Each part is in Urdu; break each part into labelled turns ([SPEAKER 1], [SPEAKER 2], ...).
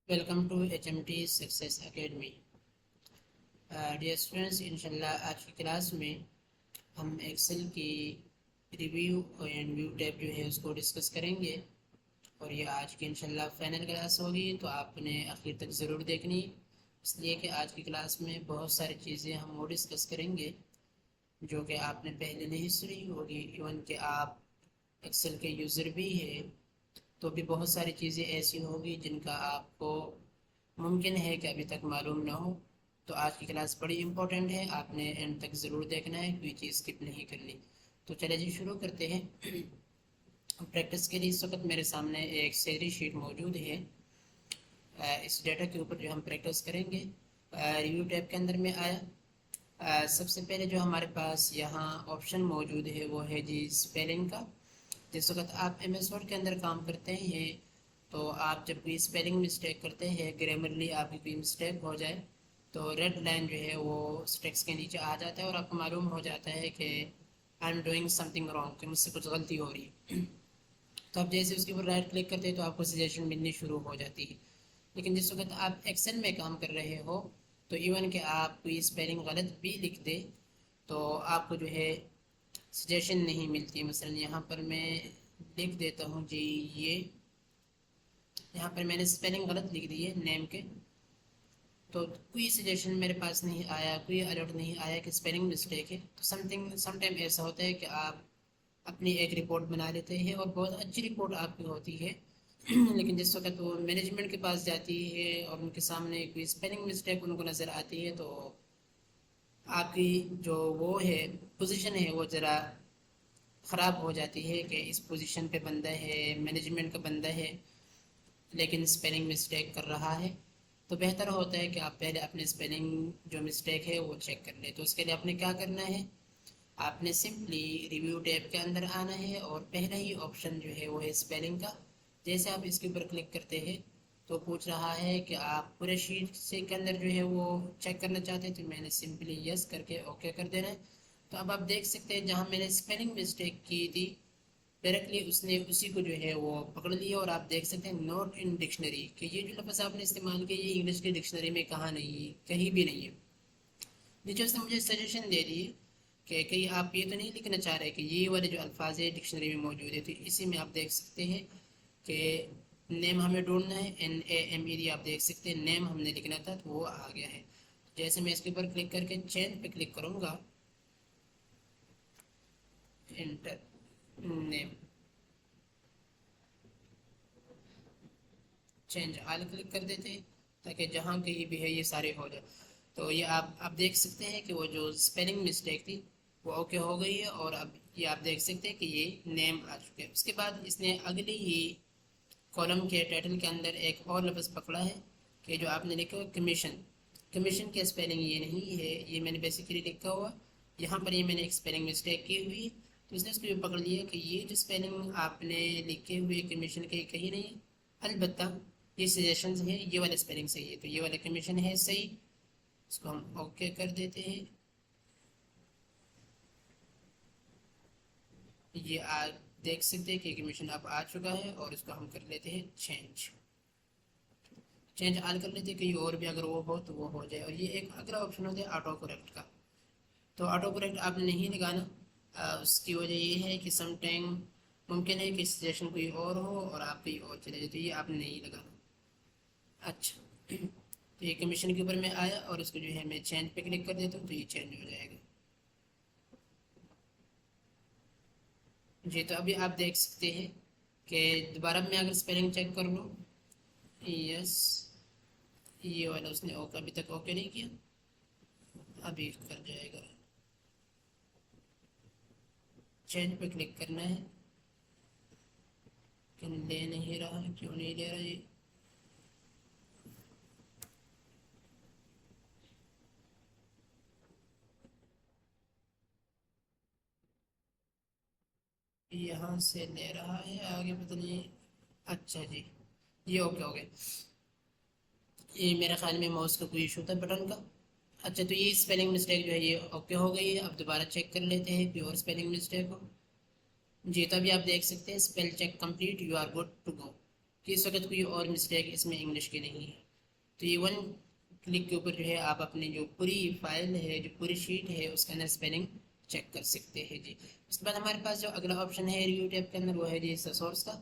[SPEAKER 1] Welcome to H M T success academy. Dear students, انشاءاللہ آج کی کلاس میں ہم ایکسل کی ریویو اینڈ ویو ٹیب جو ہے اس کو ڈسکس کریں گے، اور یہ آج کی انشاءاللہ فائنل کلاس ہوگی، تو آپ نے آخر تک ضرور دیکھنی، اس لیے کہ آج کی کلاس میں بہت ساری چیزیں ہم وہ ڈسکس کریں گے جو کہ آپ نے پہلے نہیں سنی ہوگی، ایون کہ آپ ایکسل کے یوزر بھی ہیں تو بھی بہت ساری چیزیں ایسی ہوگی جن کا آپ کو ممکن ہے کہ ابھی تک معلوم نہ ہو۔ تو آج کی کلاس بڑی امپورٹنٹ ہے، آپ نے اینڈ تک ضرور دیکھنا ہے، کوئی چیز اسکپ نہیں کرنی۔ تو چلے جی شروع کرتے ہیں۔ پریکٹس کے لیے اس وقت میرے سامنے ایک سیری شیٹ موجود ہے، اس ڈیٹا کے اوپر جو ہم پریکٹس کریں گے۔ ریویو ٹیب کے اندر میں آیا، سب سے پہلے جو ہمارے پاس یہاں آپشن موجود ہے وہ ہے جی اسپیلنگ کا۔ جس وقت آپ ایم ایس ورڈ کے اندر کام کرتے ہیں تو آپ جب کوئی اسپیلنگ مسٹیک کرتے ہیں، گرامرلی آپ کی کوئی مسٹیک ہو جائے تو ریڈ لائن جو ہے وہ ٹیکسٹ کے نیچے آ جاتا ہے اور آپ کو معلوم ہو جاتا ہے کہ I am doing some thing wrong, کہ مجھ سے کچھ غلطی ہو رہی ہے۔ تو آپ جیسے اس کے اوپر رائٹ کلک کرتے ہیں تو آپ کو سجیشن ملنی شروع ہو جاتی ہے۔ لیکن جس وقت آپ ایکسل میں کام کر رہے ہو تو ایون کہ آپ کوئی اسپیلنگ غلط بھی لکھ دے تو آپ کو جو ہے سجیشن نہیں ملتی۔ مثلا یہاں پر میں لکھ دیتا ہوں جی، یہاں پر میں نے اسپیلنگ غلط لکھ دی ہے نیم کے، تو کوئی سجیشن میرے پاس نہیں آیا، کوئی الرٹ نہیں آیا کہ اسپیلنگ مسٹیک ہے۔ تو سم ٹائم ایسا ہوتا ہے کہ آپ اپنی ایک رپورٹ بنا لیتے ہیں اور بہت اچھی رپورٹ آپ کی ہوتی ہے، لیکن جس وقت وہ مینجمنٹ کے پاس جاتی ہے اور ان کے سامنے کوئی اسپیلنگ مسٹیک ان کو نظر آتی ہے تو آپ کی جو وہ ہے پوزیشن ہے وہ ذرا خراب ہو جاتی ہے کہ اس پوزیشن پہ بندہ ہے، مینجمنٹ کا بندہ ہے لیکن اسپیلنگ مسٹیک کر رہا ہے۔ تو بہتر ہوتا ہے کہ آپ پہلے اپنے اسپیلنگ جو مسٹیک ہے وہ چیک کر لیں۔ تو اس کے لیے آپ نے کیا کرنا ہے، آپ نے سمپلی ریویو ٹیب کے اندر آنا ہے اور پہلا ہی آپشن جو ہے وہ ہے اسپیلنگ کا۔ جیسے آپ اس کے اوپر کلک کرتے ہیں تو پوچھ رہا ہے کہ آپ پورے شیٹ سے کے اندر جو ہے وہ چیک کرنا چاہتے ہیں، تو میں نے سمپلی یس کر کے اوکے کر دینا ہے۔ تو اب آپ دیکھ سکتے ہیں جہاں میں نے اسپیلنگ مسٹیک کی تھی ڈائریکٹلی اس نے اسی کو جو ہے وہ پکڑ لیا، اور آپ دیکھ سکتے ہیں نوٹ ان ڈکشنری، کہ یہ جو لفظ آپ نے استعمال کیا یہ انگلش کی ڈکشنری میں کہاں نہیں ہے، کہیں بھی نہیں ہے۔ نیچے اس نے مجھے سجیشن دے دی کہ کہیں آپ یہ تو نہیں لکھنا چاہ رہے کہ یہ والے جو الفاظ ہے ڈکشنری میں موجود ہے، تو اسی میں آپ دیکھ سکتے ہیں کہ نیم ہمیں ڈھونڈنا ہے، NAME آپ دیکھ سکتے ہیں نیم ہم نے لکھنا تھا تو وہ آ گیا ہے۔ جیسے میں اس کے اوپر کلک کر کے چینج پہ کلک کروں گا، انٹر نیم، چینج آل کلک کر دیتے ہیں تاکہ جہاں کہیں بھی ہے یہ سارے ہو جائے۔ تو یہ آپ دیکھ سکتے ہیں کہ وہ جو اسپیلنگ مسٹیک تھی وہ اوکے ہو گئی ہے، اور اب یہ آپ دیکھ سکتے ہیں کہ یہ نیم آ چکے ہیں۔ اس کے بعد اس نے اگلی ہی کالم کے ٹائٹل کے اندر ایک اور لفظ پکڑا ہے کہ جو آپ نے لکھا ہوا کمیشن، کمیشن کی اسپیلنگ یہ نہیں ہے، یہ میں نے بیسیکلی لکھا ہوا، یہاں پر یہ میں نے ایک اسپیلنگ مسٹیک کی ہوئی، تو اس نے اس کو یہ پکڑ لیا کہ یہ جو اسپیلنگ آپ نے لکھے ہوئے کمیشن کے کہیں نہیں ہے، البتہ یہ سجیشنز ہیں یہ والے اسپیلنگ صحیح ہے، تو یہ والا کمیشن ہے صحیح، اس کو ہم اوکے کر دیتے ہیں۔ یہ آپ دیکھ سکتے ہیں کہ کمیشن اب آ چکا ہے، اور اس کو ہم کر لیتے ہیں چینج، چینج آل کر لیتے ہیں کہ یہ اور بھی اگر وہ ہو تو وہ ہو جائے۔ اور یہ ایک اگلا آپشن ہوتا ہے آٹو کریکٹ کا، تو آٹو کریکٹ آپ نے نہیں لگانا، اس کی وجہ یہ ہے کہ سم ٹائم ممکن ہے کہ سجیشن کوئی اور ہو اور آپ کہیں اور چلے جائے، تو یہ آپ نے نہیں لگانا۔ اچھا، تو یہ کمیشن کے اوپر میں آیا اور اس کو جو ہے میں چینج پہ کلک کر دیتا ہوں تو یہ چینج ہو جائے گا۔ جی، تو ابھی آپ دیکھ سکتے ہیں کہ دوبارہ میں اگر اسپیلنگ چیک کر لوں، یس، یہ والا اس نے اوکے ابھی تک اوکے نہیں کیا، ابھی کر جائے گا۔ چینج پہ کلک کرنا ہے کہ لے نہیں رہا، کیوں نہیں لے رہا یہ؟ یہاں سے لے رہا ہے، آگے پتہ نہیں۔ اچھا جی، یہ اوکے ہو گیا، یہ میرے خیال میں ماؤس کا کوئی ایشو تھا بٹن کا۔ اچھا، تو یہ اسپیلنگ مسٹیک جو ہے یہ اوکے ہو گئی ہے، اب دوبارہ چیک کر لیتے ہیں کوئی اور اسپیلنگ مسٹیک ہو۔ جی، تو ابھی آپ دیکھ سکتے ہیں spell check complete, you are good to go, کہ اس وقت کوئی اور مسٹیک اس میں انگلش کی نہیں ہے. تو یہ 1 کلک کے اوپر جو ہے آپ اپنی جو پوری فائل ہے، جو پوری شیٹ ہے، اس کے اندر اسپیلنگ چیک کر سکتے ہیں جی. اس کے بعد ہمارے پاس جو اگلا آپشن ہے ریویو ٹیب کے اندر وہ ہے جی سسورس کا.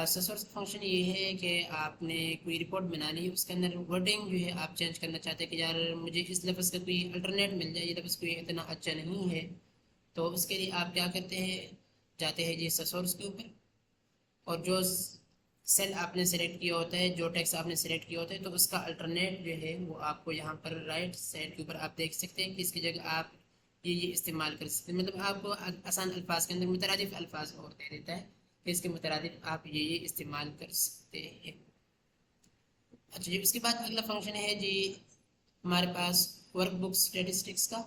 [SPEAKER 1] سسورس کا فنکشن یہ ہے کہ آپ نے کوئی رپورٹ بنانی ہے، اس کے اندر ورڈنگ جو ہے آپ چینج کرنا چاہتے ہیں کہ یار مجھے اس لفظ کا کوئی الٹرنیٹ مل جائے، یہ لفظ کوئی اتنا اچھا نہیں ہے. تو اس کے لیے آپ کیا کرتے ہیں، جاتے ہیں جی سسورس کے اوپر، اور جو سیل آپ نے سلیکٹ کیا ہوتا ہے، جو ٹیکسٹ آپ نے سلیکٹ کیا ہوتا ہے، تو اس کا الٹرنیٹ جو ہے وہ آپ کو یہاں پر رائٹ سائڈ کے اوپر آپ دیکھ سکتے ہیں کہ اس کی جگہ آپ یہ استعمال کر سکتے ہیں. مطلب آپ کو آسان الفاظ کے اندر مترادف الفاظ اور دے دیتا ہے کہ اس کے مترادف آپ یہ استعمال کر سکتے ہیں. اچھا جی، اس کے بعد اگلا فنکشن ہے جی ہمارے پاس ورک بک اسٹیٹسٹکس کا.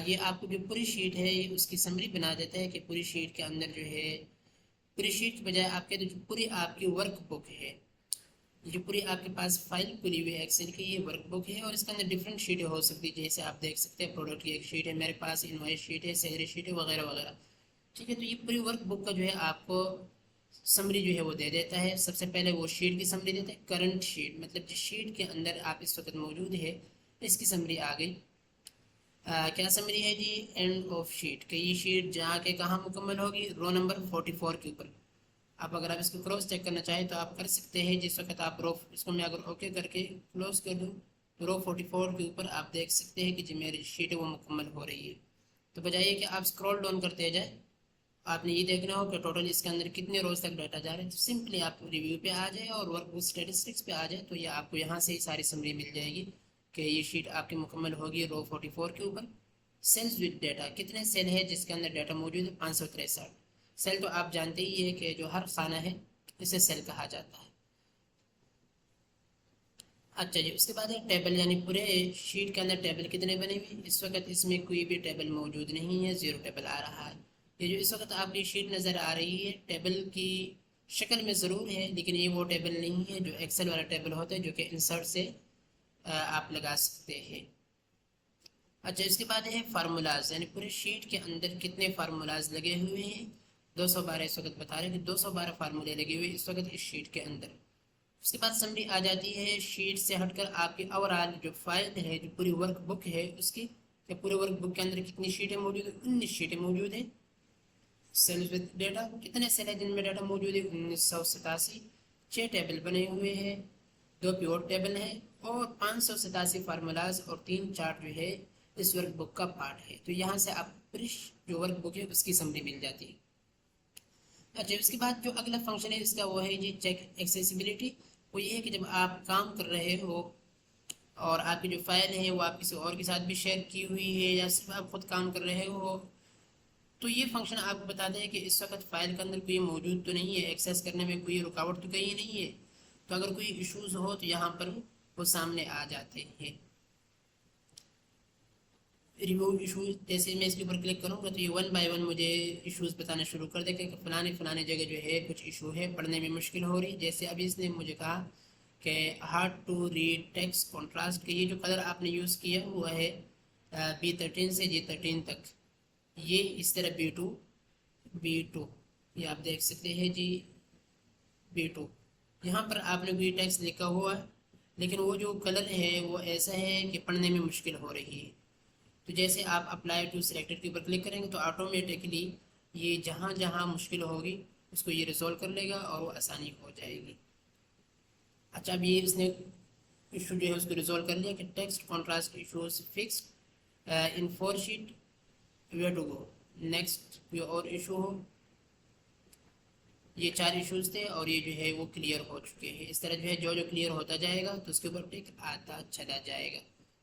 [SPEAKER 1] یہ آپ کو جو پوری شیٹ ہے اس کی سمری بنا دیتا ہے کہ پوری شیٹ کے اندر جو ہے، پوری شیٹ کے بجائے آپ کے جو پوری آپ کی ورک بک ہے، جو پوری آپ کے پاس فائل کھلی ہوئی ہے ایکسل کی، یہ ورک بک ہے، اور اس کے اندر ڈفرینٹ شیٹیں ہو سکتی ہے. جیسے آپ دیکھ سکتے ہیں پروڈکٹ کی ایک شیٹ ہے میرے پاس، انوائس شیٹ ہے، سیلری شیٹ ہے، وغیرہ وغیرہ. ٹھیک ہے، تو یہ پوری ورک بک کا جو ہے آپ کو سمری جو ہے وہ دے دیتا ہے. سب سے پہلے وہ شیٹ کی سمری دیتا ہے، کرنٹ شیٹ مطلب جس شیٹ کے اندر آپ اس وقت موجود ہے اس کی سمری آ گئی. کیا سمری ہے جی، اینڈ آف شیٹ، کہ یہ شیٹ جہاں کے کہاں مکمل ہوگی، رو نمبر 44 کے اوپر. اگر آپ اس کو کراس چیک کرنا چاہیں تو آپ کر سکتے ہیں. جس وقت آپ اس کو میں اگر اوکے کر کے کلوز کر دوں تو رو 44 کے اوپر آپ دیکھ سکتے ہیں کہ جو میری شیٹ ہے وہ مکمل ہو رہی ہے. تو بجائے کہ آپ اسکرول ڈاؤن کرتے جائیں، آپ نے یہ دیکھنا ہو کہ ٹوٹل اس کے اندر کتنے روز تک ڈاٹا جا رہا ہے، تو سمپلی آپ ریویو پہ آ جائیں اور ورک بک اسٹیٹسٹکس پہ آ جائیں، تو یہ آپ کو یہاں سے ہی ساری سمری مل جائے گی کہ یہ شیٹ آپ کی مکمل ہوگی رو 44 کے اوپر. سیلز وتھ ڈیٹا، کتنے سیل ہے جس کے اندر ڈیٹا موجود ہے، 563. سیل تو آپ جانتے ہی ہے کہ جو ہر خانہ ہے اسے سیل کہا جاتا ہے. اچھا جی، اس کے بعد ہے ٹیبل، یعنی پورے شیٹ کے اندر ٹیبل کتنے بنے ہوئے. اس وقت اس میں کوئی بھی ٹیبل موجود نہیں ہے، 0 ٹیبل آ رہا ہے. یہ جو اس وقت آپ کی شیٹ نظر آ رہی ہے ٹیبل کی شکل میں ضرور ہے، لیکن یہ وہ ٹیبل نہیں ہے جو ایکسل والا ٹیبل ہوتا ہے جو کہ انسرٹ سے آپ لگا سکتے ہیں. اچھا، اس کے بعد ہے فارمولاز، یعنی پورے شیٹ کے اندر کتنے فارمولاز لگے ہوئے ہیں. 212 اس وقت بتا رہے ہیں کہ 212 فارمولے لگے ہوئے اس وقت اس شیٹ کے اندر. اس کے بعد سمری آ جاتی ہے شیٹ سے ہٹ کر آپ کی اوورآل جو فائل ہے، جو پوری ورک بک ہے اس کی، کہ پورے ورک بک کے اندر کتنی شیٹیں موجود ہیں، 19 شیٹیں موجود ہیں. سیلز وتھ ڈیٹا، کتنے سیل ہیں جن میں ڈیٹا موجود ہے، 1987. 6 ٹیبل بنے ہوئے ہیں، 2 پیوٹ ٹیبل ہیں، اور 587 فارمولاز اور 3 چارٹ جو ہے اس ورک بک کا پارٹ ہے. تو یہاں سے آپ پوری جو ورک بک ہے اس کی سمری مل جاتی ہے. اچھا، اس کے بعد جو اگلا فنکشن ہے اس کا وہ ہے جی چیک ایکسیسیبلٹی. وہ یہ ہے کہ جب آپ کام کر رہے ہو اور آپ کی جو فائل ہے وہ آپ کسی اور کے ساتھ بھی شیئر کی ہوئی ہے یا صرف آپ خود کام کر رہے ہو، تو یہ فنکشن آپ کو بتا دیں کہ اس وقت فائل کے اندر کوئی موجود تو نہیں ہے، ایکسیس کرنے میں کوئی رکاوٹ تو کہیں نہیں ہے. تو اگر کوئی ایشوز ہو تو یہاں پر وہ سامنے آ جاتے ہیں. ریموو ایشوز، جیسے میں اس کے اوپر کلک کروں گا تو یہ 1 بائی 1 مجھے ایشوز بتانا شروع کر دے کہ فلانے جگہ جو ہے کچھ ایشو ہے، پڑھنے میں مشکل ہو رہی. جیسے ابھی اس نے مجھے کہا کہ hard to read text contrast, کہ یہ جو کلر آپ نے یوز کیا ہوا ہے B13 سے G13 تک، یہ اس طرح B2 یہ آپ دیکھ سکتے ہیں جی B2. یہاں پر آپ نے کوئی ٹیکسٹ لکھا ہوا ہے لیکن وہ جو کلر ہے وہ ایسا ہے کہ پڑھنے میں مشکل ہو رہی ہے. تو جیسے آپ اپلائی ٹو سلیکٹڈ کے اوپر کلک کریں گے تو آٹومیٹکلی یہ جہاں جہاں مشکل ہوگی اس کو یہ ریزولو کر لے گا اور وہ آسانی ہو جائے گی. اچھا، اب یہ اس نے ایشو جو ہے اس کو ریزولو کر لیا کہ text contrast issues fixed in 4 sheet, where to go next. کوئی اور ایشو ہو، یہ 4 ایشوز تھے اور یہ جو ہے وہ کلیئر ہو چکے ہیں. اس طرح جو ہے جو کلیئر ہوتا جائے گا تو اس کے اوپر ٹک آتا چلا جائے گا.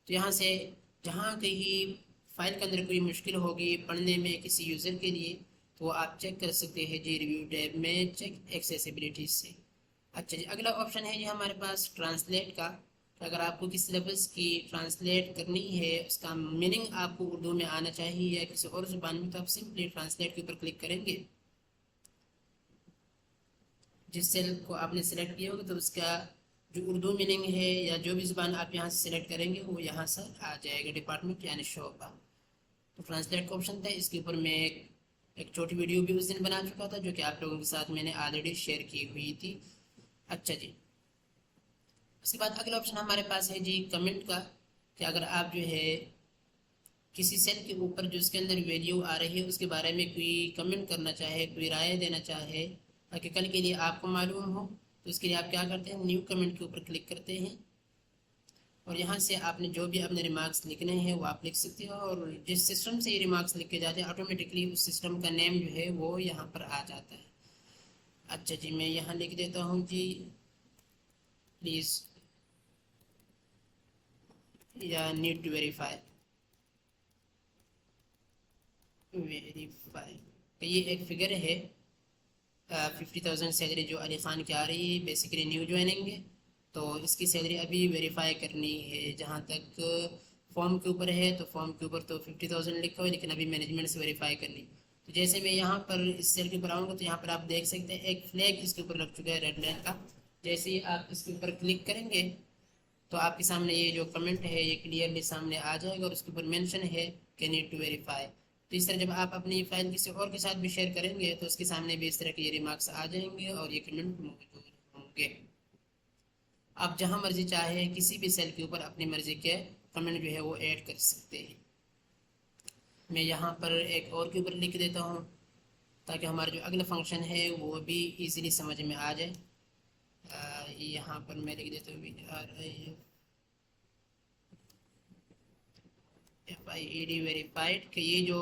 [SPEAKER 1] تو یہاں سے جہاں کہیں فائل کے اندر کوئی مشکل ہوگی پڑھنے میں کسی یوزر کے لیے تو وہ آپ چیک کر سکتے ہیں جی ریویو ٹیب میں چیک ایکسیسیبلٹی سے. اچھا جی، اگلا آپشن ہے جی ہمارے پاس ٹرانسلیٹ کا. اگر آپ کو کسی لفظ کی ٹرانسلیٹ کرنی ہے، اس کا میننگ آپ کو اردو میں آنا چاہیے یا کسی اور زبان میں، تو آپ سمپلی ٹرانسلیٹ کے اوپر کلک کریں گے. جس سیل کو آپ نے سلیکٹ کیا ہوگا تو اس کا جو اردو میننگ ہے یا جو بھی زبان آپ یہاں سے سلیکٹ کریں گے وہ یہاں سے آ جائے گا، ڈپارٹمنٹ یعنی شعبہ. تو ٹرانسلیٹ کا آپشن تھا، اس کے اوپر میں ایک چھوٹی ویڈیو بھی اس دن بنا چکا تھا جو کہ آپ لوگوں کے ساتھ میں نے آلریڈی شیئر کی ہوئی تھی. اچھا جی، اس کے بعد اگلا آپشن ہمارے پاس ہے جی کمنٹ کا، کہ اگر آپ جو ہے کسی سیل کے اوپر جو اس کے اندر ویلیو آ رہی ہے اس کے بارے میں کوئی کمنٹ کرنا چاہے، کوئی رائے دینا چاہے تاکہ کل کے لیے آپ کو معلوم ہو، تو اس کے لیے آپ کیا کرتے ہیں، نیو کمنٹ کے اوپر کلک کرتے ہیں اور یہاں سے آپ نے جو بھی اپنے ریمارکس لکھنے ہیں وہ آپ لکھ سکتے ہو، اور جس سسٹم سے یہ ریمارکس لکھے جاتے ہیں آٹومیٹکلی اس سسٹم کا نیم جو ہے وہ یہاں پر آ جاتا ہے۔ اچھا جی، میں یہاں لکھ دیتا ہوں جی پلیز یا نیڈ ٹو ویریفائی کہ یہ ایک فگر ہے 50,000 سیلری جو علی خان کی آ رہی ہے، بیسیکلی نیو جوائننگ ہے، تو اس کی سیلری ابھی ویریفائی کرنی ہے۔ جہاں تک فارم کے اوپر ہے تو فارم کے اوپر تو 50,000 لکھا ہوا ہے، لیکن ابھی مینجمنٹ سے ویریفائی کرنی۔ تو جیسے میں یہاں پر اس سیل کے اوپر آؤں گا تو یہاں پر آپ دیکھ سکتے ہیں ایک فلیگ اس کے اوپر لگ چکا ہے ریڈ لائن کا۔ جیسے ہی آپ اس کے اوپر کلک کریں گے تو آپ کے سامنے یہ جو کمنٹ ہے یہ کلیئرلی سامنے آ جائے گا، اور اس کے اوپر مینشن ہے کہ نیڈ ٹو ویریفائی۔ تو اس طرح جب آپ اپنی فائل کسی اور کے ساتھ بھی شیئر کریں گے تو اس کے سامنے بھی اس طرح کے یہ ریمارکس آ جائیں گے اور یہ کمنٹ موجود ہوں گے۔ آپ جہاں مرضی چاہے کسی بھی سیل کے اوپر اپنی مرضی کے کمنٹ جو ہے وہ ایڈ کر سکتے ہیں۔ میں یہاں پر ایک اور کے اوپر لکھ دیتا ہوں تاکہ ہمارا جو اگلا فنکشن ہے وہ بھی ایزیلی سمجھ میں آ جائے۔ یہاں پر میں لکھ دیتا ہوں FIED ویریفائڈ، کہ یہ جو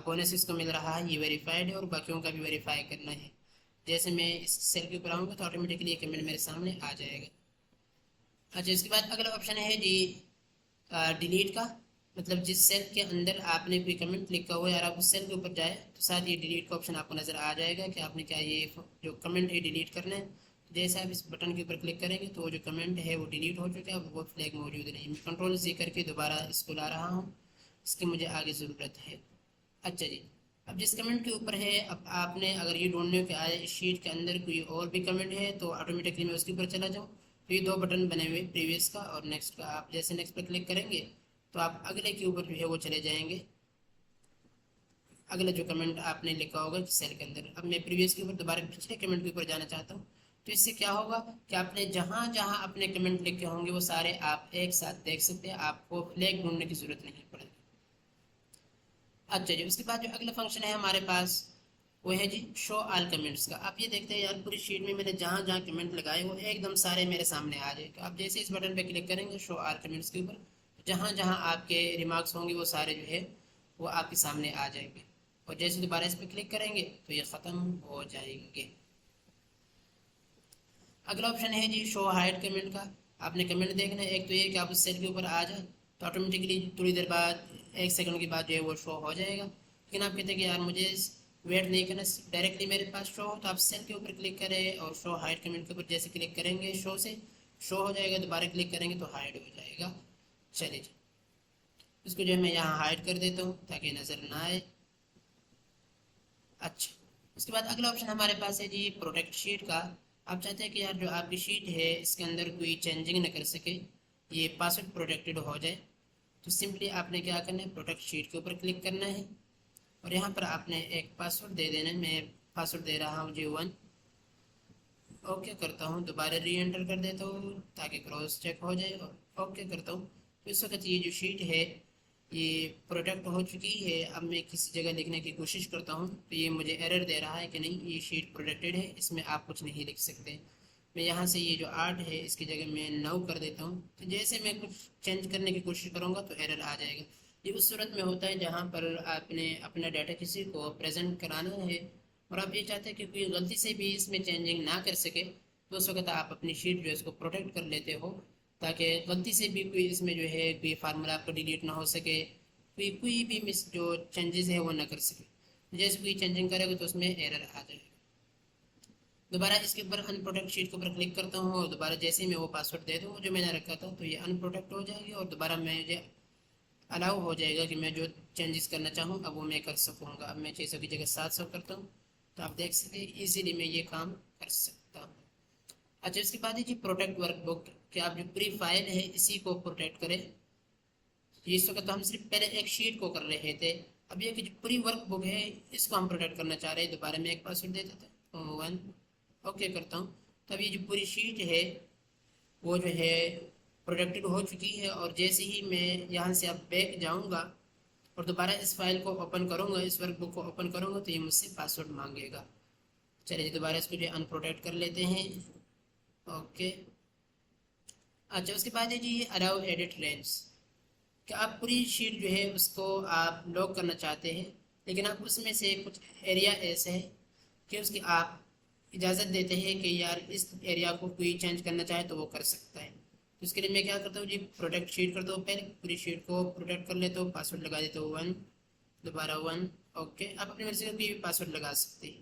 [SPEAKER 1] بونس اس کو مل رہا ہے یہ ویریفائڈ ہے اور باقیوں کا بھی ویریفائی کرنا ہے۔ جیسے میں اس سیل کے اوپر آؤں گا تو آٹومیٹکلی یہ کمنٹ میرے سامنے آ جائے گا۔ اچھا، اس کے بعد اگلا آپشن ہے جی ڈیلیٹ کا، مطلب جس سیل کے اندر آپ نے کوئی کمنٹ لکھا ہوا ہے اور آپ اس سیل کے اوپر جائے تو ساتھ یہ ڈیلیٹ کا آپشن آپ کو نظر آ جائے گا کہ آپ نے کیا یہ جو کمنٹ ہے ڈیلیٹ کرنا ہے۔ جیسے آپ اس بٹن کے اوپر کلک کریں گے تو وہ جو کمنٹ ہے وہ ڈیلیٹ ہو چکا ہے، وہ فلیگ موجود نہیں۔ میں کنٹرول Z کر کے دوبارہ اس کو لا رہا ہوں، اس کی مجھے آگے ضرورت ہے۔ اچھا جی، اب جس کمنٹ کے اوپر ہے، اب آپ نے اگر یہ ڈھونڈنے کہ آیا اس شیٹ کے اندر کوئی اور بھی کمنٹ ہے تو آٹومیٹکلی میں اس کے اوپر چلا جاؤں تو یہ دو بٹن بنے ہوئے پریویس کا اور نیکسٹ کا، آپ جیسے نیکسٹ پر کلک کریں گے تو آپ اگلے کے اوپر جو ہے وہ چلے جائیں گے، اگلا جو کمنٹ آپ نے لکھا ہوگا سیل کے اندر۔ اب میں پریویس کے اوپر دوبارہ پچھلے کمنٹ کے اوپر جانا چاہتا ہوں، تو اس سے کیا ہوگا کہ آپ نے جہاں جہاں اپنے کمنٹ لکھے ہوں گے وہ سارے آپ ایک ساتھ دیکھ سکتے ہیں، آپ کو فلیگ ڈھونڈنے کی ضرورت نہیں پڑے گی۔ اچھا جی، اس کے بعد جو اگلا فنکشن ہے ہمارے پاس وہ ہے جی شو آل کمنٹس کا۔ آپ یہ دیکھتے ہیں یار پوری شیٹ میں نے جہاں جہاں کمنٹ لگائے وہ ایک دم سارے میرے سامنے آ جائے، تو آپ جیسے اس بٹن پہ کلک کریں گے شو آل کمنٹس کے اوپر، جہاں جہاں آپ کے ریمارکس ہوں گے وہ سارے جو ہے وہ آپ کے سامنے آ جائیں گے، اور جیسے دوبارہ اس پہ کلک کریں گے تو یہ ختم ہو جائیں گے۔ اگلا آپشن ہے جی شو ہائڈ کمنٹ کا۔ آپ نے کمنٹ دیکھنا ہے، ایک تو یہ کہ آپ اس سیل کے اوپر آ جائیں تو آٹومیٹکلی تھوڑی دیر بعد 1 سیکنڈ کے بعد جو ہے وہ شو ہو جائے گا، لیکن آپ کہتے ہیں کہ یار مجھے ویٹ نہیں کرنا، ڈائریکٹلی میرے پاس شو ہو، تو آپ سیل کے اوپر کلک کریں اور شو ہائڈ کمنٹ کے اوپر جیسے کلک کریں گے شو سے شو ہو جائے گا، دوبارہ کلک کریں گے تو ہائڈ ہو جائے گا۔ چلیے جی، اس کو جو ہے میں یہاں ہائڈ کر دیتا ہوں تاکہ نظر نہ آئے۔ اچھا، اس کے بعد اگلا آپشن ہمارے پاس ہے جی پروٹیکٹ شیٹ کا۔ آپ چاہتے ہیں کہ یار جو آپ کی شیٹ ہے اس کے اندر کوئی چینجنگ نہ کر سکے، یہ پاسورڈ پروٹیکٹڈ ہو جائے، تو سمپلی آپ نے کیا کرنا ہے، پروٹیکٹ شیٹ کے اوپر کلک کرنا ہے اور یہاں پر آپ نے ایک پاسورڈ دے دینا ہے۔ میں پاسورڈ دے رہا ہوں جی 1، اوکے کرتا ہوں، دوبارہ ری انٹر کر دیتا ہوں تاکہ کراس چیک ہو جائے، اور اوکے کرتا ہوں۔ تو اس وقت یہ جو شیٹ ہے یہ پروٹیکٹ ہو چکی ہے۔ اب میں کسی جگہ لکھنے کی کوشش کرتا ہوں تو یہ مجھے ایرر دے رہا ہے کہ نہیں یہ شیٹ پروٹیکٹڈ ہے، اس میں آپ کچھ نہیں لکھ سکتے۔ میں یہاں سے یہ جو 8 ہے اس کی جگہ میں 9 کر دیتا ہوں، تو جیسے میں کچھ چینج کرنے کی کوشش کروں گا تو ایرر آ جائے گا۔ یہ اس صورت میں ہوتا ہے جہاں پر آپ نے اپنا ڈیٹا کسی کو پریزنٹ کرانا ہے اور آپ یہ چاہتے ہیں کہ کوئی غلطی سے بھی اس میں چینجنگ نہ کر سکے، تو اس وقت آپ اپنی شیٹ جو ہے اس کو پروٹیکٹ کر لیتے ہو تاکہ غلطی سے بھی کوئی اس میں جو ہے کوئی فارمولا آپ کو ڈیلیٹ نہ ہو سکے، کوئی بھی جو چینجز ہے وہ نہ کر سکے۔ جیسے کوئی چینجنگ کرے گا تو اس میں ایرر آ جائے گا۔ دوبارہ اس کے اوپر ان پروٹیکٹ شیٹ کے اوپر کلک کرتا ہوں اور دوبارہ جیسے ہی میں وہ پاسورڈ دے دوں جو میں نے رکھا تھا تو یہ ان پروٹیکٹ ہو جائے گی، اور دوبارہ مجھے الاؤ ہو جائے گا کہ میں جو چینجز کرنا چاہوں اب وہ میں کر سکوں گا۔ اب میں 600 کی جگہ 700 کرتا ہوں تو آپ دیکھ سکتے ایزیلی میں یہ کام کر سکتا ہوں۔ اچھا، اس کے بعد ہے جی پروٹیکٹ ورک بک، کہ آپ جو پوری فائل ہے اسی کو پروٹیکٹ کریں۔ اس وقت ہم صرف پہلے ایک شیٹ کو کر رہے تھے، اب یہ کہ جو پوری ورک بک ہے اس کو ہم پروٹیکٹ کرنا چاہ رہے ہیں۔ دوبارہ میں ایک پاسورڈ دے دیتا ہوں 1، اوکے کرتا ہوں، تو اب یہ جو پوری شیٹ ہے وہ جو ہے پروٹیکٹڈ ہو چکی ہے، اور جیسے ہی میں یہاں سے اب بیک جاؤں گا اور دوبارہ اس فائل کو اوپن کروں گا، اس ورک بک کو اوپن کروں گا، تو یہ مجھ سے پاسورڈ مانگے گا۔ چلیے دوبارہ اس کو جو ان پروٹیکٹ کر لیتے ہیں۔ اوکے، اچھا اس کے بعد ہے جی الاؤ ایڈٹ رینج، کہ آپ پوری شیٹ جو ہے اس کو آپ لاک کرنا چاہتے ہیں، لیکن آپ اس میں سے کچھ ایریا ایسے ہے کہ اس کی آپ اجازت دیتے ہیں کہ یار اس ایریا کو کوئی چینج کرنا چاہے تو وہ کر سکتا ہے۔ تو اس کے لیے میں کیا کرتا ہوں جی، پروٹیکٹ شیٹ کرتا ہوں، پہلے پوری شیٹ کو پروٹیکٹ کر لیتا ہوں، پاسورڈ لگا دیتا ہوں 1، دوبارہ 1۔ اوکے، آپ اپنی مرضی کا کوئی بھی پاسورڈ لگا سکتے ہیں،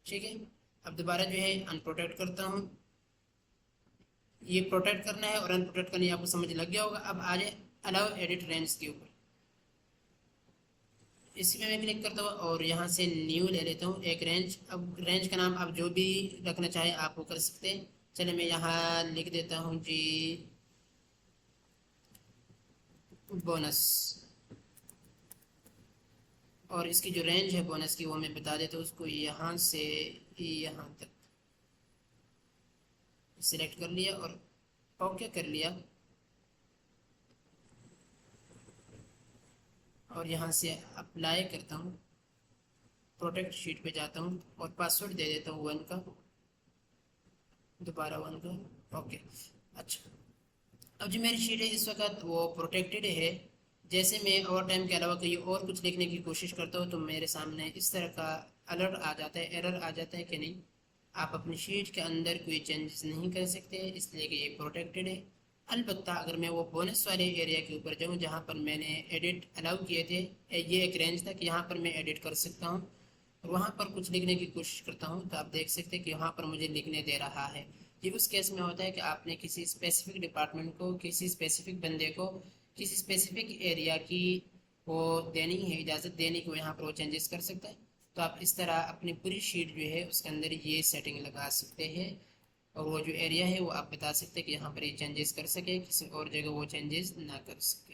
[SPEAKER 1] ٹھیک ہے۔ اب دوبارہ جو ہے ان پروٹیکٹ کرتا ہوں، یہ پروٹیکٹ کرنا ہے اور ان پروٹیکٹ کرنا ہے، آپ کو سمجھ لگ گیا ہوگا۔ اب آ جائے الاؤ ایڈٹ رینج کے اوپر، اسی میں کلک کرتا ہوں اور یہاں سے نیو لے لیتا ہوں ایک رینج۔ اب رینج کا نام آپ جو بھی رکھنا چاہے آپ وہ کر سکتے ہیں۔ چلے میں یہاں لکھ دیتا ہوں جی بونس، اور اس کی جو رینج ہے بونس کی وہ میں بتا دیتا ہوں، اس کو یہاں سے یہاں تک سلیکٹ کر لیا اور اوکے کر لیا، اور یہاں سے اپلائی کرتا ہوں، پروٹیکٹ شیٹ پہ جاتا ہوں اور پاسورڈ دے دیتا ہوں 1 کا، دوبارہ 1 کا۔ اوکے، اچھا اب جو میری شیٹ ہے اس وقت وہ پروٹیکٹڈ ہے۔ جیسے میں اوور ٹائم کے علاوہ کہیں اور کچھ لکھنے کی کوشش کرتا ہوں تو میرے سامنے اس طرح کا الرٹ آ جاتا ہے، ایرر آ جاتا ہے کہ نہیں آپ اپنی شیٹ کے اندر کوئی چینجز نہیں کر سکتے، اس لیے کہ یہ پروٹیکٹڈ ہے۔ البتہ اگر میں وہ بونس والے ایریا کے اوپر جاؤں جہاں پر میں نے ایڈٹ الاؤ کیے تھے، یہ ایک رینج تھا کہ یہاں پر میں ایڈٹ کر سکتا ہوں، اور وہاں پر کچھ لکھنے کی کوشش کرتا ہوں تو آپ دیکھ سکتے ہیں کہ وہاں پر مجھے لکھنے دے رہا ہے۔ یہ اس کیس میں ہوتا ہے کہ آپ نے کسی اسپیسیفک ڈپارٹمنٹ کو، کسی اسپیسیفک بندے کو کسی اسپیسیفک ایریا کی وہ دینی ہے، اجازت دینی کہ وہ یہاں پر وہ چینجز کر سکتا ہے۔ تو آپ اس طرح اپنی پوری شیٹ جو ہے اس کے اندر یہ سیٹنگ لگا سکتے ہیں، اور وہ جو ایریا ہے وہ آپ بتا سکتے ہیں کہ یہاں پر یہ چینجز کر سکے، کسی اور جگہ وہ چینجز نہ کر سکے۔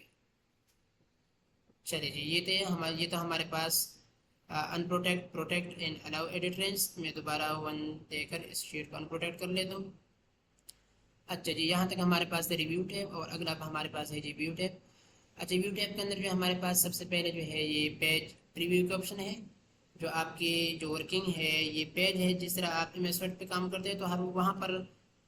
[SPEAKER 1] چلیے جی، یہ تو ہمارے پاس unprotect, protect and allow edit range. میں دوبارہ 1 دے کر اس شیٹ کو ان پروٹیکٹ کر لیتا ہوں۔ اچھا جی، یہاں تک ہمارے پاس ہے ریویو ٹیب، اور اگلا ہمارے پاس ہے جی ویو ٹیب۔ اچھا، ویو ٹیب کے اندر جو ہمارے پاس سب سے پہلے جو ہے یہ پیج پریویو کا آپشن ہے، جو آپ کی جو ورکنگ ہے یہ پیج ہے، جس طرح آپ ایم ایس ورڈ پہ کام کرتے ہیں تو ہم وہاں پر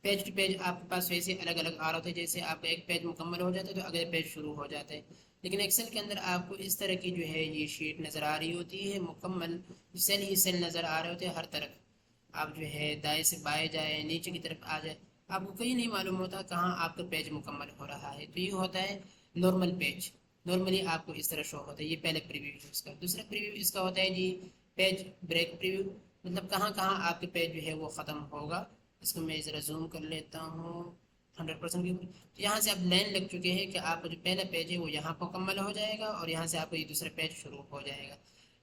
[SPEAKER 1] پیج ٹو پیج آپ کے پاس ویسے الگ الگ آ رہا ہوتا ہے، جیسے آپ کا ایک پیج مکمل ہو جاتا ہے تو اگلے پیج شروع ہو جاتا ہے۔ لیکن ایکسل کے اندر آپ کو اس طرح کی جو ہے یہ شیٹ نظر آ رہی ہوتی ہے، مکمل سیل ہی سیل نظر آ رہے ہوتے ہیں ہر طرف۔ آپ جو ہے دائیں سے بائیں جائیں، نیچے کی طرف آ جائے، آپ کو کہیں نہیں معلوم ہوتا کہاں آپ کا پیج مکمل ہو رہا ہے۔ تو یہ ہوتا ہے نارمل پیج، نارملی آپ کو اس طرح شو ہوتا ہے۔ یہ پہلے پریویو ہے اس کا۔ دوسرا پریویو اس کا ہوتا ہے جی پیج بریک پریویو، مطلب کہاں کہاں آپ کے پیج جو ہے وہ ختم ہوگا۔ اس کو میں ذرا زوم کر لیتا ہوں 100% کے اوپر، تو یہاں سے اب لائن لگ چکے ہیں کہ آپ کا جو پہلا پیج ہے وہ یہاں مکمل ہو جائے گا، اور یہاں سے آپ کو یہ دوسرا پیج شروع ہو جائے گا۔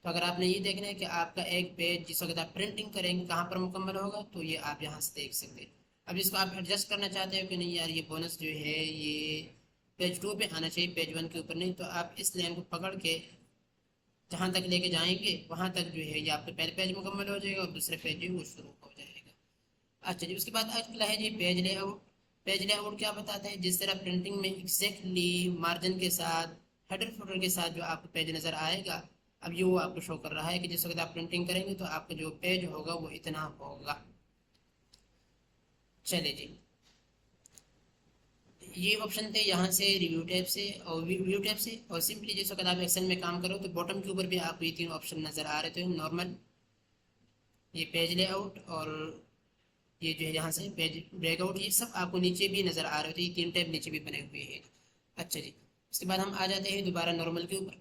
[SPEAKER 1] تو اگر آپ نے یہ دیکھنا ہے کہ آپ کا ایک پیج جس وقت آپ پرنٹنگ کریں گے کہاں پر مکمل ہوگا، تو یہ آپ یہاں سے دیکھ سکتے ہیں۔ اب اس کو آپ ایڈجسٹ کرنا چاہتے ہو کہ نہیں یار یہ بونس جو ہے یہ پیج 2 پہ آنا چاہیے، پیج 1 کے اوپر نہیں، تو آپ اس لائن کو پکڑ کے جہاں تک لے کے جائیں گے وہاں تک جو ہے یہ آپ کا پہلے پیج مکمل ہو جائے گا اور دوسرے پیج جو ہے وہ شروع ہو جائے گا۔ اچھا جی، اس کے بعد اگلا ہے جی page layout. Page layout کیا بتاتا ہے؟ جس طرح پرنٹنگ میں ایگزیکٹلی مارجن کے ساتھ، ہیڈر فوٹر کے ساتھ جو آپ کو پیج نظر آئے گا، اب یہ وہ آپ کو شو کر رہا ہے کہ جس وقت آپ پرنٹنگ کریں گے تو آپ کا جو پیج ہوگا وہ اتنا ہوگا۔ چلے جی، یہ آپشن تھے یہاں سے ریویو ٹیب سے اور ویو ٹیب سے، اور سمپلی جس وقت آپ ایکسل میں کام کرو تو باٹم کے اوپر بھی آپ کو یہ تین آپشن نظر آ رہے تھے، نارمل، یہ پیج لے آؤٹ، اور یہ جو ہے یہاں سے پیج بریک آؤٹ، یہ سب آپ کو نیچے بھی نظر آ رہے ہوتے ہیں، یہ تین ٹیب نیچے بھی بنے ہوئے ہیں۔ اچھا جی، اس کے بعد ہم آ جاتے ہیں دوبارہ نارمل کے اوپر۔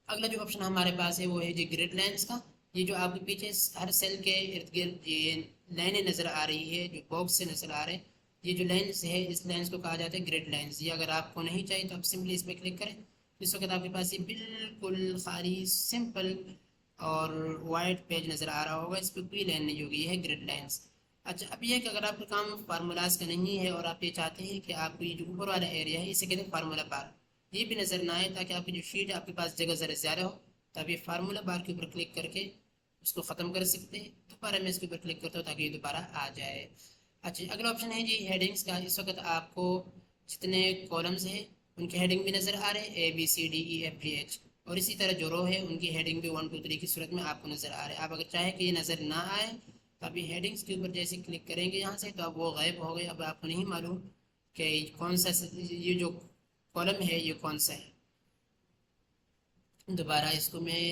[SPEAKER 1] اگلا جو آپشن ہمارے پاس ہے وہ ہے جی گریڈ لائنس کا۔ یہ جو آپ کے پیچھے ہر سیل کے ارد گرد یہ لائنیں نظر آ رہی ہے، جو باکس سے نظر آ رہے ہیں، یہ جو لائنس ہے اس لائنس کو کہا جاتا ہے گریڈ لائنس۔ یہ اگر آپ کو نہیں چاہیے تو آپ سمپلی اس پہ کلک کریں، اس وقت آپ کے پاس یہ بالکل خالی سمپل اور وائٹ پیج نظر آ رہا ہوگا، اس پہ کوئی لائن نہیں ہوگی، یہ ہے گریڈ لائنس۔ اچھا، اب یہ کہ اگر آپ کا کام فارمولاز کا نہیں ہے اور آپ یہ چاہتے ہیں کہ آپ کو یہ جو اوپر والا ایریا ہے اسے کہتے ہیں فارمولا بار، یہ بھی نظر نہ آئے تاکہ آپ کی جو شیٹ آپ کے پاس جگہ ذرا زیادہ ہو، تو آپ یہ فارمولا بار کے اوپر کلک کر کے اس کو ختم کر سکتے ہیں. دوبارہ میں اس کے اوپر کلک کرتا ہوں تاکہ یہ دوبارہ آ جائے. اچھا اگلا آپشن ہے جی ہیڈنگس کا. اس وقت آپ کو جتنے کالمز ہیں ان کے ہیڈنگ بھی نظر آ رہے ہیں ABCDEFGH, اور اسی طرح جو رو ہے ان کی ہیڈنگ بھی 1 2 3 کی صورت میں آپ کو نظر آ رہے ہیں. آپ اگر چاہیں کہ یہ نظر نہ آئے تو ابھی ہیڈنگس کے اوپر جیسے کلک کریں گے یہاں سے تو اب وہ غائب ہو گئے. اب آپ کو نہیں معلوم کہ کون سا یہ جو کالم ہے یہ کون سا ہے. دوبارہ اس کو میں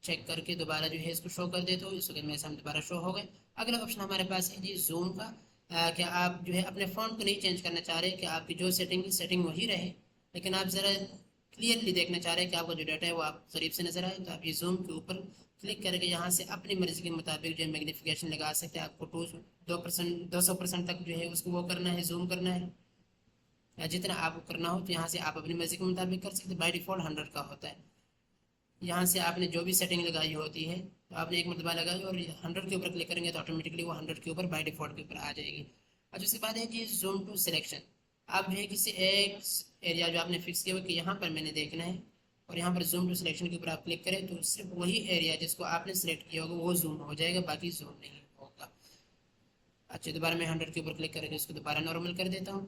[SPEAKER 1] چیک کر کے دوبارہ جو ہے اس کو شو کر دیتا ہوں. اس وقت میرے سامنے دوبارہ شو ہو گئے. اگلا آپشن ہمارے پاس ہے جی زوم کا. کہ آپ جو ہے اپنے فون کو نہیں چینج کرنا چاہ رہے کہ آپ کی جو سیٹنگ وہی رہے, لیکن آپ ذرا کلیئرلی دیکھنا چاہ رہے ہیں کہ آپ کا جو ڈیٹا ہے وہ آپ قریب سے نظر آئے, تو آپ یہ زوم کے اوپر کلک کر کے یہاں سے اپنی مرضی کے مطابق جو ہے میگنیفیکیشن لگا سکتے ہیں. آپ کو 200% تک جو ہے اس کو وہ کرنا ہے, زوم کرنا ہے, یا جتنا آپ کو کرنا ہو تو یہاں سے آپ اپنی مرضی کے مطابق کر سکتے ہیں. بائی ڈیفالٹ 100 کا ہوتا ہے. یہاں سے آپ نے جو بھی سیٹنگ لگائی ہوتی ہے تو آپ نے ایک مرتبہ لگائی اور 100 کے اوپر کلک کریں گے تو آٹومیٹکلی وہ 100 کے اوپر بائی ڈیفالٹ کے اوپر آ جائے گی. اور اس کے بعد ہے جی زوم ٹو سلیکشن. آپ جو ہے کسی ایک ایریا جو آپ نے فکس کیا ہو کہ یہاں پر میں نے دیکھنا ہے, اور یہاں پر زوم ٹو سلیکشن کے اوپر آپ کلک کریں تو صرف وہی ایریا جس کو آپ نے سلیکٹ کیا ہوگا وہ زوم ہو جائے گا, باقی زوم نہیں ہوگا. اچھا دوبارہ میں 100 کے اوپر کلک کر کے اس کو دوبارہ نارمل کر دیتا ہوں.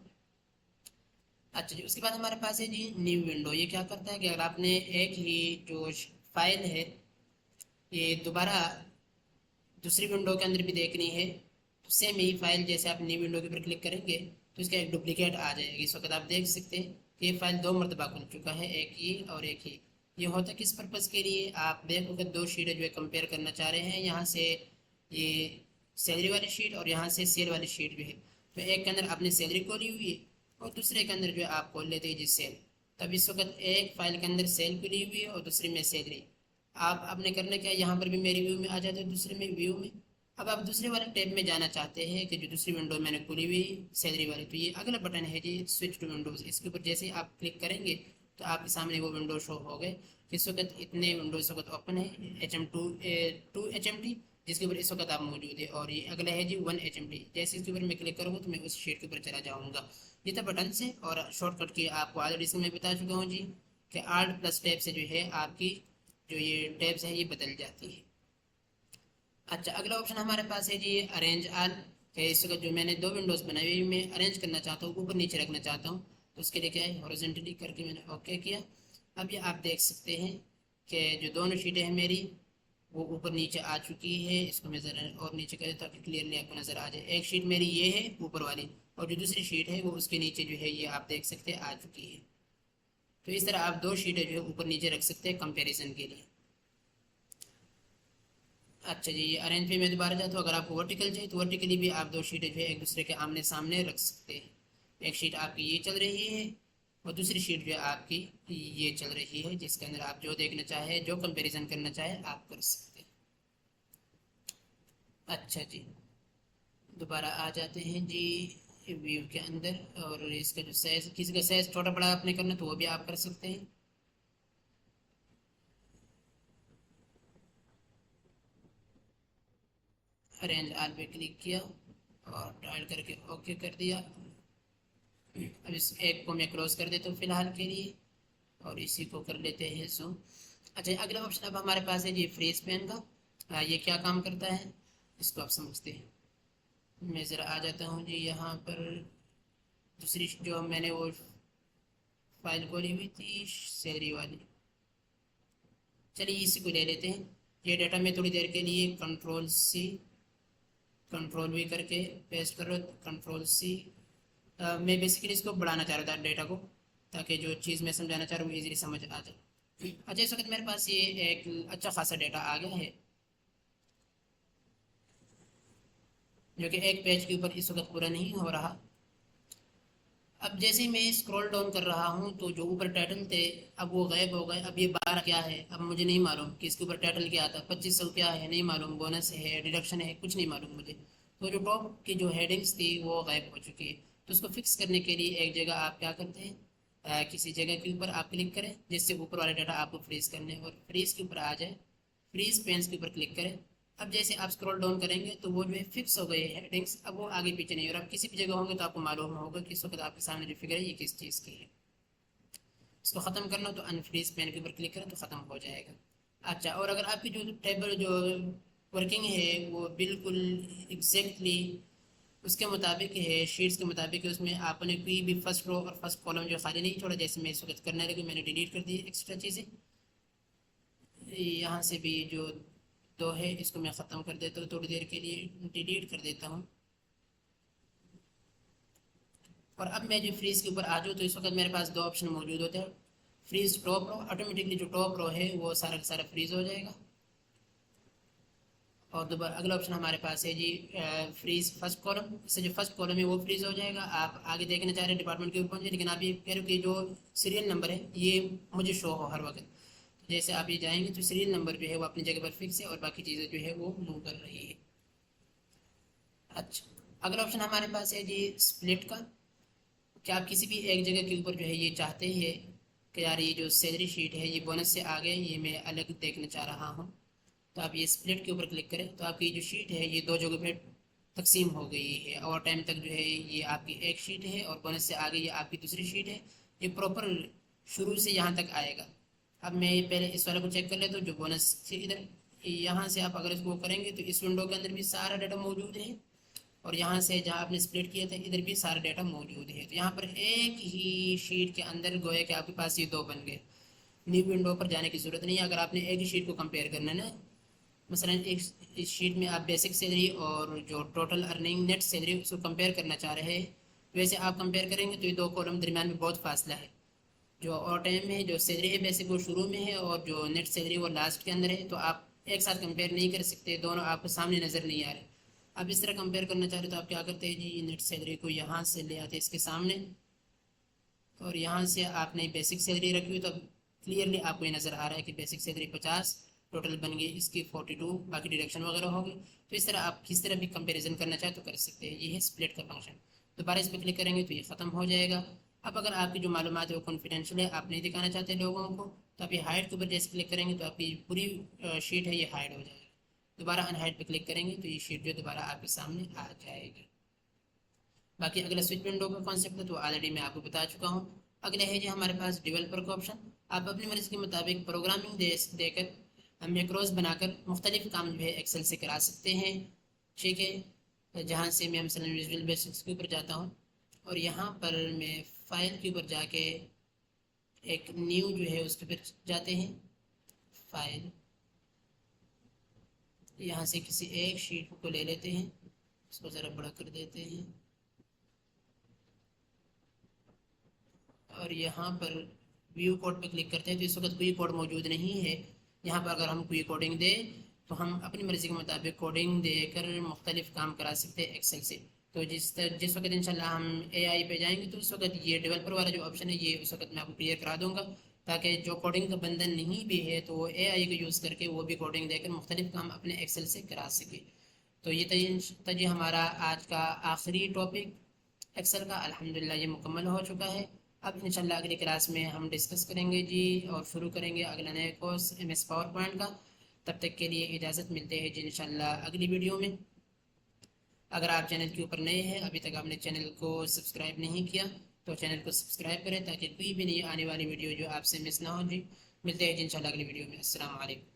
[SPEAKER 1] اچھا جی اس کے بعد ہمارے پاس ہے جی نیو ونڈو. یہ کیا کرتا ہے کہ اگر آپ نے ایک ہی جو فائل ہے یہ دوبارہ دوسری ونڈو کے اندر بھی دیکھنی ہے تو سیم یہی فائل جیسے آپ نیو ونڈو کے اوپر کلک کریں گے تو اس کا ایک ڈپلیکیٹ آ جائے گی. اس وقت آپ دیکھ سکتے ہیں کہ یہ فائل 2 مرتبہ کھل چکا ہے, ایک ہی اور ایک ہی. یہ ہوتا کس پرپز کے لیے, آپ بیک وقت 2 شیٹیں جو ہے کمپیئر کرنا چاہ رہے ہیں. یہاں سے یہ سیلری والی شیٹ اور یہاں سے سیل والی شیٹ جو ہے, تو ایک کے اندر آپ نے سیلری کو لی ہوئی ہے اور دوسرے کے اندر جو ہے آپ کھول لیتے ہیں جس سیل. تب اس وقت ایک فائل کے اندر سیل کو لی ہوئی ہے اور دوسرے میں سیلری. آپ نے کرنا کیا, یہاں پر بھی میری ویو میں آ جاتے ہیں دوسرے میں ویو میں. اب آپ دوسرے والے ٹیب میں جانا چاہتے ہیں کہ جو دوسری ونڈو میں نے کھولی ہوئی سیلری والی, تو یہ اگلا بٹن ہے جی سوئچ ٹو ونڈوز. اس کے اوپر جیسے آپ کلک کریں گے تو آپ کے سامنے وہ ونڈو شو ہو گئے. اس وقت اتنے ونڈو اس وقت اوپن ہے, HM2 جس کے اوپر اس وقت آپ موجود ہے, اور یہ اگلا ہے جی 1HMD. جیسے اس کے اوپر میں کلک کروں گا تو میں اس شیٹ کے اوپر چلا جاؤں گا. یہ تھا بٹن سے, اور شارٹ کٹ کی آپ کو آلریڈی میں بتا چکا ہوں جی کہ Alt + ٹیب سے جو ہے آپ کی جو یہ ٹیبس ہیں یہ بدل جاتی ہے. اچھا اگلا آپشن ہمارے پاس ہے جی ارینج آل. کہ اس وقت جو میں نے 2 ونڈوز بنائی ہوئی میں ارینج کرنا چاہتا ہوں, اوپر نیچے رکھنا چاہتا ہوں, تو اس کے لیے کیا ہے ہورزنٹلی کر کے میں نے اوکے کیا. اب یہ آپ دیکھ سکتے ہیں کہ جو دونوں شیٹیں ہیں میری وہ اوپر نیچے آ چکی ہے. اس کو میں ذرا اور نیچے کریں تاکہ کلیئرلی آپ کو نظر آ جائے. ایک شیٹ میری یہ ہے اوپر والی, اور جو دوسری شیٹ ہے وہ اس کے نیچے جو ہے یہ آپ دیکھ سکتے ہیں آ چکی ہے. تو اس طرح آپ 2 شیٹیں جو ہے اوپر نیچے رکھ سکتے ہیں کمپیریزن کے لیے. اچھا جی یہ ارینج پہ میں دوبارہ جاتا ہوں. اگر آپ کو ورٹیکل چاہیے تو ورٹیکلی بھی آپ 2 شیٹیں جو ہے ایک دوسرے کے آمنے سامنے رکھ سکتے ہیں. ایک شیٹ آپ کی یہ چل رہی ہے اور دوسری شیٹ جو ہے آپ کی یہ چل رہی ہے, جس کے اندر آپ جو دیکھنا چاہے جو کمپیریزن کرنا چاہے آپ کر سکتے ہیں. اچھا جی دوبارہ آ جاتے ہیں جی ویو کے اندر, اور اس کا جو سائز کسی کا سائز چھوٹا بڑا آپ نے کرنا تو وہ بھی آپ کر سکتے ہیں. ارینج آل پہ کلک کیا اور ڈائل کر کے اوکے کر دیا. اب اس ایک کو میں کلوز کر دیتا ہوں فی الحال کے لیے, اور اسی کو کر لیتے ہیں زوم. اچھا اگلا آپشن اب ہمارے پاس ہے جی فریز پین کا. یہ کیا کام کرتا ہے اس کو آپ سمجھتے ہیں. میں ذرا آ جاتا ہوں جی یہاں پر دوسری جو میں نے وہ فائل کھولی ہوئی تھی سیلری والی, چلیے اسی کو لے لیتے ہیں. یہ ڈیٹا میں تھوڑی دیر کے لیے کنٹرول V کر کے پیسٹ کرو, کنٹرول C. میں بیسیکلی اس کو بڑھانا چاہ رہا تھا ڈیٹا کو, تاکہ جو چیز میں سمجھانا چاہ رہا ہوں وہ ایزیلی سمجھ آ جائے. اچھا اس وقت میرے پاس یہ ایک اچھا خاصا ڈیٹا آ گیا ہے جو کہ ایک پیج کے اوپر اس وقت پورا نہیں ہو رہا. اب جیسے میں اسکرول ڈاؤن کر رہا ہوں تو جو اوپر ٹائٹل تھے اب وہ غائب ہو گئے. اب یہ 12 کیا ہے اب مجھے نہیں معلوم کہ اس کے اوپر ٹائٹل کیا تھا. 2500 کیا ہے نہیں معلوم, بونس ہے ڈیڈکشن ہے کچھ نہیں معلوم مجھے. تو جو ٹاپ کی جو ہیڈنگس تھی وہ غائب ہو چکی ہے. تو اس کو فکس کرنے کے لیے ایک جگہ آپ کیا کرتے ہیں, کسی جگہ کے اوپر آپ کلک کریں جس سے اوپر والے ڈیٹا آپ کو فریز کرنے, اور فریز کے اوپر آ جائے, فریز پینس کے اوپر کلک کریں. اب جیسے آپ اسکرول ڈاؤن کریں گے تو وہ جو ہے فکس ہو گئے ہیڈنگس, اب وہ آگے پیچھے نہیں. اور اب کسی بھی جگہ ہوں گے تو آپ کو معلوم ہوگا کہ اس وقت آپ کے سامنے جو فگر ہے یہ کس چیز کی ہے. اس کو ختم کرنا تو انفریز پین کے اوپر کلک کریں تو ختم ہو جائے گا. اچھا اور اگر آپ کی جو ٹیبل جو ورکنگ ہے وہ بالکل ایگزیکٹلی اس کے مطابق ہے، شیٹس کے مطابق ہے، اس میں آپ نے کوئی بھی فرسٹ رو اور فرسٹ کالم جو خالی نہیں چھوڑا، جیسے میں اس وقت کرنے لگی میں نے ڈیلیٹ کر دی ایکسٹرا چیزیں. یہاں سے بھی جو دو ہے اس کو میں ختم کر دیتا ہوں، تھوڑی دیر کے لیے ڈیلیٹ کر دیتا ہوں. اور اب میں جو فریز کے اوپر آ جاؤں تو اس وقت میرے پاس دو آپشن موجود ہوتے ہیں. فریز ٹاپ رو، آٹومیٹکلی جو ٹاپ رو ہے وہ سارا کا سارا فریز ہو جائے گا. اور دوبارہ اگلا آپشن ہمارے پاس ہے جی فریز فرسٹ کالم، اس سے جو فرسٹ کالم ہے وہ فریز ہو جائے گا. آپ آگے دیکھنا چاہ رہے ہیں ڈپارٹمنٹ کے اوپر پہنچے، لیکن آپ یہ کہہ رہے ہو کہ جو سیریل نمبر ہے یہ مجھے شو ہو ہر وقت. جیسے آپ یہ جائیں گے تو سیریل نمبر جو ہے وہ اپنی جگہ پر فکس ہے اور باقی چیزیں جو ہے وہ موو کر رہی ہے. اچھا، اگلا آپشن ہمارے پاس ہے جی اسپلٹ کا. کہ آپ کسی بھی ایک جگہ کے اوپر جو ہے یہ چاہتے ہیں کہ یار یہ جو سیلری شیٹ ہے یہ بونس سے آگے یہ میں الگ دیکھنا چاہ رہا ہوں، تو آپ یہ اسپلٹ کے اوپر کلک کریں تو آپ کی جو شیٹ ہے یہ دو جگہ پہ تقسیم ہو گئی ہے. اوور ٹائم تک جو ہے یہ آپ کی ایک شیٹ ہے اور بونس سے آگے یہ آپ کی دوسری شیٹ ہے. یہ پراپر شروع سے یہاں تک آئے گا. اب میں پہلے اس والے کو چیک کر لیتا ہوں جو بونس سے ادھر یہاں سے آپ اگر اس کو کریں گے تو اس ونڈو کے اندر بھی سارا ڈیٹا موجود ہے، اور یہاں سے جہاں آپ نے اسپلٹ کیا تھا ادھر بھی سارا ڈیٹا موجود ہے. تو یہاں پر ایک ہی شیٹ کے اندر گویا کہ آپ کے پاس یہ دو بن گئے. نیو ونڈو پر جانے کی ضرورت نہیں ہے. اگر آپ نے ایک ہی شیٹ کو کمپیئر کرنا ہے نا، مثلا ایک اس شیٹ میں آپ بیسک سیلری اور جو ٹوٹل ارننگ نیٹ سیلری اس کو کمپیئر کرنا چاہ رہے ہیں، ویسے آپ کمپیئر کریں گے تو یہ دو کالم درمیان میں بہت فاصلہ ہے. جو اوور ٹائم میں جو سیلری ہے بیسک وہ شروع میں ہے اور جو نیٹ سیلری وہ لاسٹ کے اندر ہے. تو آپ ایک ساتھ کمپیئر نہیں کر سکتے، دونوں آپ کو سامنے نظر نہیں آ رہے. آپ اس طرح کمپیئر کرنا چاہ رہے تو آپ کیا کرتے ہیں جی نیٹ سیلری کو یہاں سے لے آتے اس کے سامنے، اور یہاں سے آپ نے بیسک سیلری رکھی ہوئی تو کلیئرلی آپ کو یہ نظر آ رہا ہے کہ بیسک سیلری 50 ٹوٹل بن گئی، اس کی 42 باقی ڈیڈکشن وغیرہ ہوگی. تو اس طرح آپ کس طرح بھی کمپیریزن کرنا چاہیں تو کر سکتے ہیں. یہ ہے اسپلٹ کا فنکشن. دوبارہ اس پہ کلک کریں گے تو یہ ختم ہو جائے گا. اب اگر آپ کی جو معلومات ہے وہ کانفیڈینشیل ہے، آپ نہیں دکھانا چاہتے لوگوں کو، تو آپ یہ ہائڈ کے اوپر جیسے کلک کریں گے تو آپ کی پوری شیٹ ہے یہ ہائڈ ہو جائے گی. دوبارہ ان ہائڈ پہ کلک کریں گے تو یہ شیٹ جو دوبارہ آپ کے سامنے آ جائے گی. باقی اگلا سوئچ ونڈو کا کانسیپٹ ہے تو آلریڈی میں آپ کو بتا چکا ہوں. اگلا ہے جی ہمارے پاس ڈیولپر کا آپشن. آپ اپنی مرضی کے مطابق پروگرامنگ دے کر میکروز بنا کر مختلف کام جو ہے ایکسل سے کرا سکتے ہیں. ٹھیک ہے، جہاں سے میں مثلا ویژول بیسکس کے اوپر جاتا ہوں اور یہاں پر میں فائل کے اوپر جا کے ایک نیو جو ہے اس کے اوپر جاتے ہیں. فائل، یہاں سے کسی ایک شیٹ کو لے لیتے ہیں، اس کو ذرا بڑا کر دیتے ہیں، اور یہاں پر ویو کوڈ پہ کلک کرتے ہیں تو اس وقت کوئی کوڈ موجود نہیں ہے. یہاں پر اگر ہم کوئی کوڈنگ دیں تو ہم اپنی مرضی کے مطابق کوڈنگ دے کر مختلف کام کرا سکتے ہیں ایکسل سے. تو جس وقت انشاءاللہ ہم اے آئی پہ جائیں گے تو اس وقت یہ ڈیولپر والا جو آپشن ہے یہ اس وقت میں آپ کو کلیئر کرا دوں گا، تاکہ جو کوڈنگ کا بندہ نہیں بھی ہے تو وہ اے آئی کو یوز کر کے وہ بھی کوڈنگ دے کر مختلف کام اپنے ایکسل سے کرا سکے. تو یہ تجی ہمارا آج کا آخری ٹاپک ایکسل کا الحمدللہ یہ مکمل ہو چکا ہے. اب انشاءاللہ اگلی کلاس میں ہم ڈسکس کریں گے جی اور شروع کریں گے اگلا نئے course M S PowerPoint کا. تب تک کے لیے اجازت ملتے ہیں جی انشاءاللہ اگلی ویڈیو میں. اگر آپ چینل کے اوپر نئے ہیں، ابھی تک آپ نے چینل کو سبسکرائب نہیں کیا تو چینل کو سبسکرائب کریں تاکہ کوئی بھی نئی آنے والی ویڈیو جو آپ سے مس نہ ہو جی. ملتے ہیں جی انشاءاللہ اگلی ویڈیو میں. السلام علیکم.